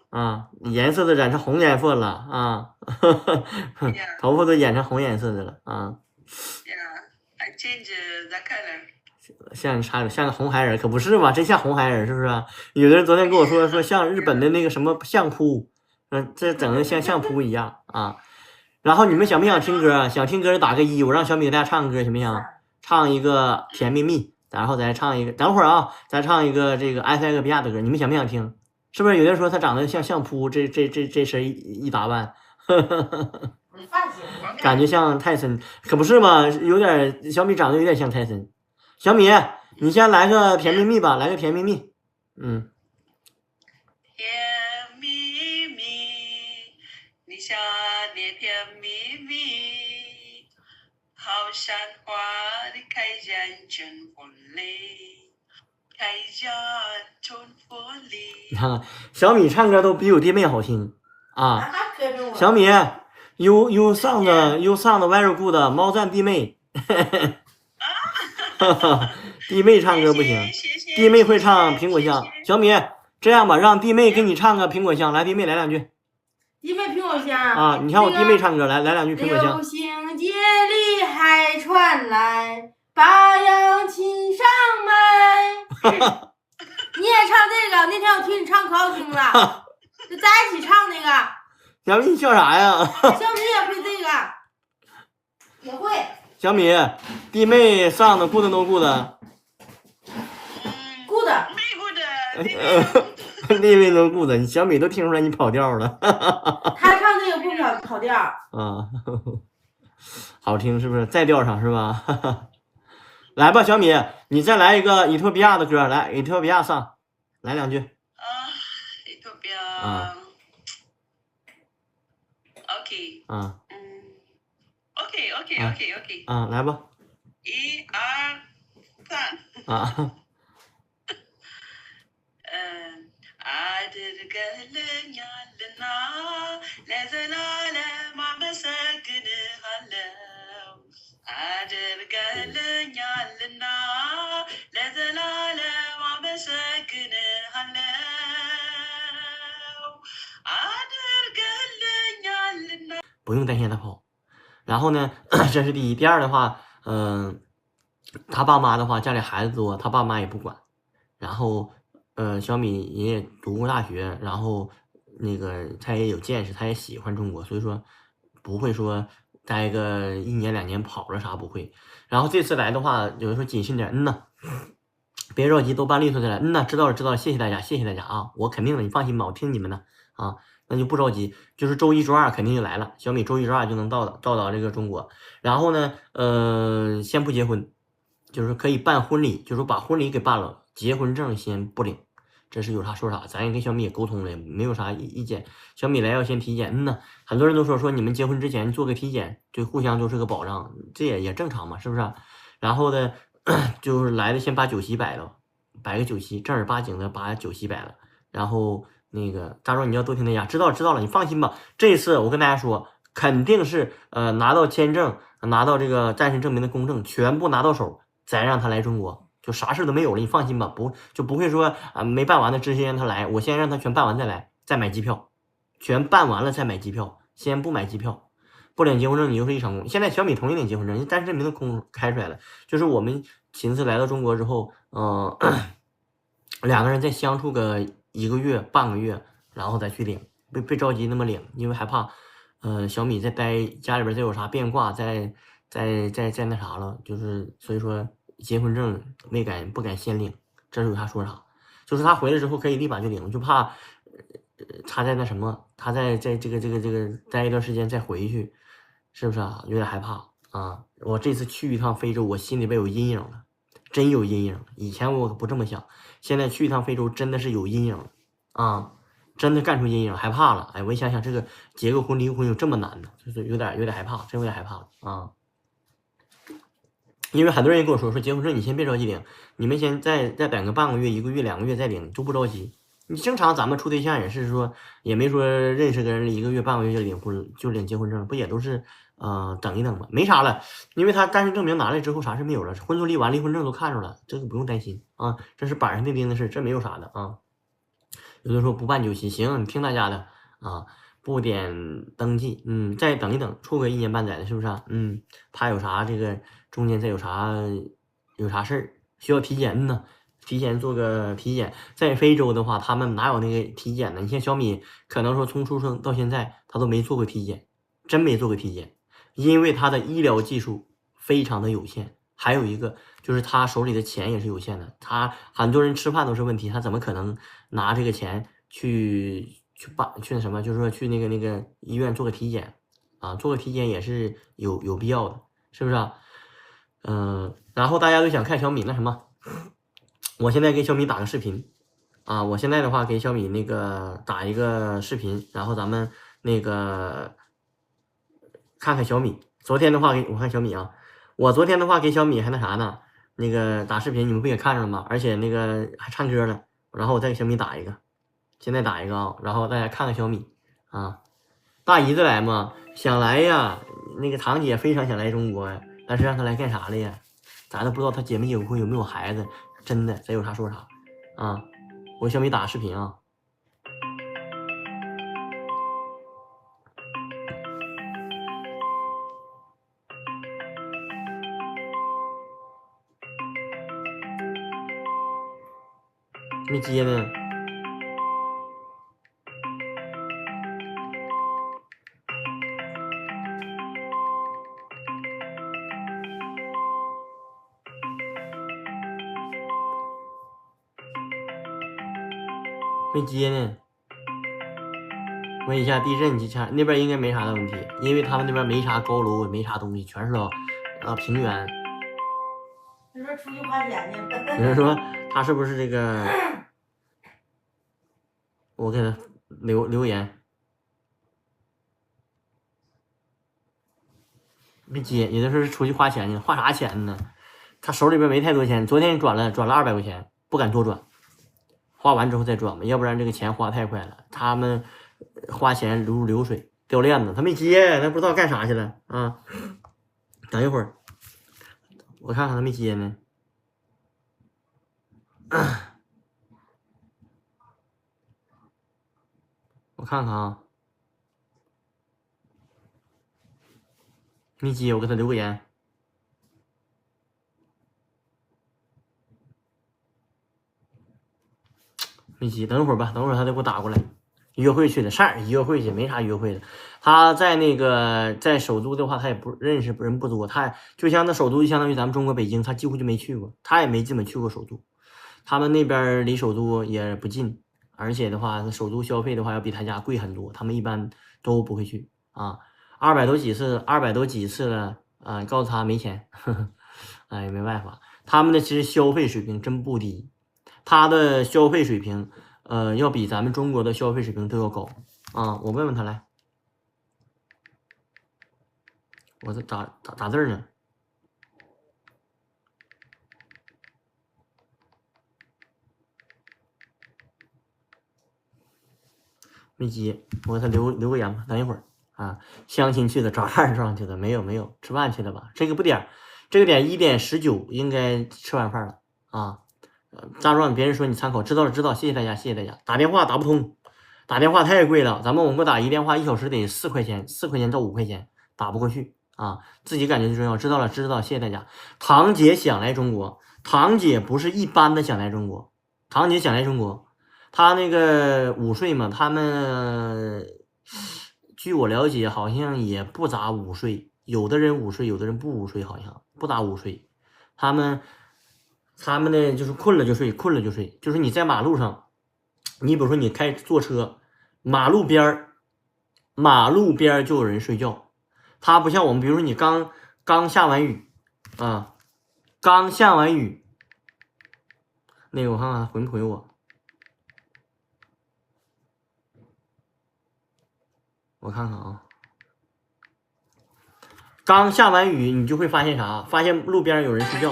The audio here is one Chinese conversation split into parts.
啊，颜色都染成红颜色了啊，头发都染成红颜色的了啊。像个红孩儿，可不是嘛？真像红孩儿，是不是啊？有的人昨天跟我说像日本的那个什么相扑，这整的像相扑一样啊。然后你们想不想听歌？想听歌打个1，我让小米给大家唱个歌，行不行？唱一个甜蜜蜜，然后再唱一个，等会儿啊，再唱一个这个埃塞俄比亚的歌，你们想不想听？是不是有的人说他长得像相扑，这身一打扮，感觉像泰森，可不是嘛？有点小米长得有点像泰森。小米，你先来个甜蜜蜜吧，来个甜蜜蜜。嗯。甜蜜蜜，你想念甜蜜蜜，好像花的开见春风里，开见春风里。你看看，小米唱歌都比我弟妹好听啊！小米，you sound very good， 猫赞弟妹。弟妹唱歌不行，弟妹会唱苹果香。小米，这样吧，让弟妹给你唱个苹果香，来，弟妹来2句。弟妹苹果香啊！你看我弟妹唱歌，来2句苹果香。流星街里还传来八扬琴上麦。你也唱这个？那天我听你唱可好听了，就在一起唱那个。小米，你笑啥呀？小米也会这个，也会。小米，弟妹上的 good no good？good。弟妹no good，你小米都听出来你跑调了。他唱这个不跑调。啊，好听是不是？在调上是吧？来吧，小米，你再来一个伊托比亚的歌，来，伊托比亚上，来2句。伊托比亚。OK。OK。啊，来吧。1、2、3。啊。አድርገልኛልና ለዘላለም አመሰግንሃለሁ። አድርገልኛልና ለዘላለም አመሰግንሃለሁ。አድርገልኛልና。不用担心他跑。然后呢，这是第一。第二的话，他爸妈的话，家里孩子多，他爸妈也不管。然后，小米也读过大学，然后那个他也有见识，他也喜欢中国，所以说不会说待个1年2年跑了啥不会。然后这次来的话，有人说谨慎点，别着急，都办利索下来。知道了，谢谢大家啊，我肯定的，你放心吧，我听你们的啊。那就不着急，就是周1、周2肯定就来了。小米周1、周2就能到这个中国。然后呢，先不结婚，就是可以办婚礼，就是把婚礼给办了，结婚证先不领。这是有啥说啥，咱也跟小米也沟通了，没有啥意见。小米来要先体检，很多人都说你们结婚之前做个体检，对互相都是个保障，这也正常嘛，是不是？然后呢，就是来的先把酒席摆了，摆个酒席，正儿八经的把酒席摆了，然后。那个大壮，你要多听他讲，知道了，你放心吧。这次我跟大家说，肯定是拿到签证，拿到这个暂时证明的公证，全部拿到手，再让他来中国，就啥事都没有了。你放心吧，不会说没办完的直接让他来，我先让他全办完再来，再买机票，全办完了再买机票，先不买机票，不领结婚证你就是一场空。现在小米同意领结婚证，暂时证明的空开出来了，就是我们寻思来到中国之后，两个人再相处个1个月、半个月，然后再去领，别着急那么领，因为害怕，小米再待家里边再有啥变卦，再那啥了，就是所以说结婚证不敢先领，这是有啥说啥，就是他回来之后可以立马就领，就怕他在那什么，他在这个待一段时间再回去，是不是啊？有点害怕啊！我这次去一趟非洲，我心里边有阴影了。真有阴影，以前我可不这么想，现在去一趟非洲真的是有阴影啊，真的干出阴影，害怕了。哎，我一想想，这个结个婚离婚有这么难的，就是有点害怕，真有点害怕啊。因为很多人跟我说结婚证你先别着急领，你们先再等个半个月、1个月、2个月再领，就不着急。你正常咱们处对象也是说，也没说认识个人1个月、半个月就领结婚证，不也都是等一等吧，没啥了。因为他单身证明拿来之后啥事没有了，婚书离完，离婚证都看着了，这个不用担心啊，这是板上钉钉的事，这没有啥的啊。有的说不办酒席，行，你听大家的啊，不点登记，再等一等，处个1年半载的，是不是啊？怕有啥这个中间再有啥事儿需要体检呢？提前做个体检。在非洲的话，他们哪有那个体检呢？你像小米，可能说从出生到现在，他都没做过体检，真没做过体检，因为他的医疗技术非常的有限。还有一个就是他手里的钱也是有限的，他很多人吃饭都是问题，他怎么可能拿这个钱去那什么，就是说去那个医院做个体检啊？做个体检也是有必要的，是不是啊？然后大家都想看小米那什么。我现在给小米打个视频啊！我现在的话给小米那个打一个视频，然后咱们那个看看小米。昨天的话我看小米啊，我昨天的话给小米还那啥呢，那个打视频你们不也看着了吗？而且那个还唱歌了，然后我再给小米打一个，现在打一个啊，然后大家看看小米啊。大姨子来吗？想来呀，那个堂姐非常想来中国呀，但是让她来干啥了呀？咱都不知道她结没结过婚，有没有孩子。真的，咱有啥说啥啊！我小米打视频啊，没接呢。没接呢，问一下地震机场那边应该没啥的问题，因为他们那边没啥高楼，没啥东西，全是平原。你说出去花钱去了？有人说他是不是这个？我给他留言，没接，有的时候是出去花钱去了，花啥钱呢？他手里边没太多钱，昨天转了200块钱，不敢多转。花完之后再转吧，要不然这个钱花太快了。他们花钱如流水，掉链子。他没接，他不知道干啥去了啊！等一会儿，我看看他没接呢。我看看啊，没接，我给他留个言。没接，等一会儿吧，等会儿他再给我打过来。约会去了，上哪约会去？没啥约会的。他在那个在首都的话，他也不认识人不多。他就像那首都，就相当于咱们中国北京，他几乎就没去过，他也没基本去过首都。他们那边离首都也不近，而且的话，首都消费的话要比他家贵很多，他们一般都不会去啊。200多几次了啊，告诉他没钱，呵呵，哎，没办法，他们的其实消费水平真不低，他的消费水平。要比咱们中国的消费水平都要高啊！我问问他来，我这打字呢，没接，我给他留个言吧。等一会儿啊，相亲去的，找饭上去的，没有，吃饭去了吧？这个点1点19应该吃完饭了啊。大壮，别人说你参考，知道了，谢谢大家。打电话打不通，打电话太贵了，咱们我给打一电话1小时得4块钱到5块钱，打不过去啊。自己感觉最重要，知道了，谢谢大家。堂姐想来中国，堂姐不是一般的想来中国，堂姐想来中国，她那个午睡嘛，他们据我了解好像也不咋午睡，有的人午睡，有的人不午睡，好像不咋午睡，他们呢就是困了就睡，就是你在马路上，你比如说你坐车，马路边就有人睡觉，他不像我们，比如说你刚下完雨啊，那个我看看他回没回我，我看看啊，刚下完雨你就会发现啥？发现路边有人睡觉。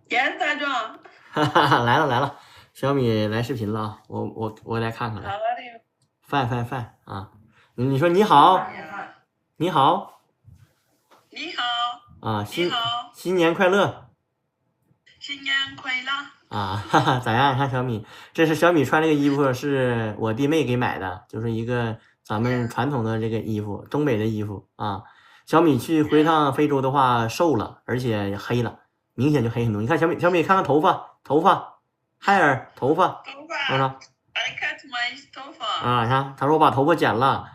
严大壮，哈哈，来了，小米来视频了啊！我来看看来。饭啊！你说你好你好啊，你好，新年快乐！新年快乐！啊，哈哈，咋样？看小米，这是小米穿这个衣服，是我弟妹给买的，就是一个咱们传统的这个衣服，东北的衣服啊。小米回趟非洲的话，瘦了，而且黑了，明显就黑很多。你看小米，看看头发，hair 头发，头看发，I cut my 头发。啊，看他说我把头发剪了。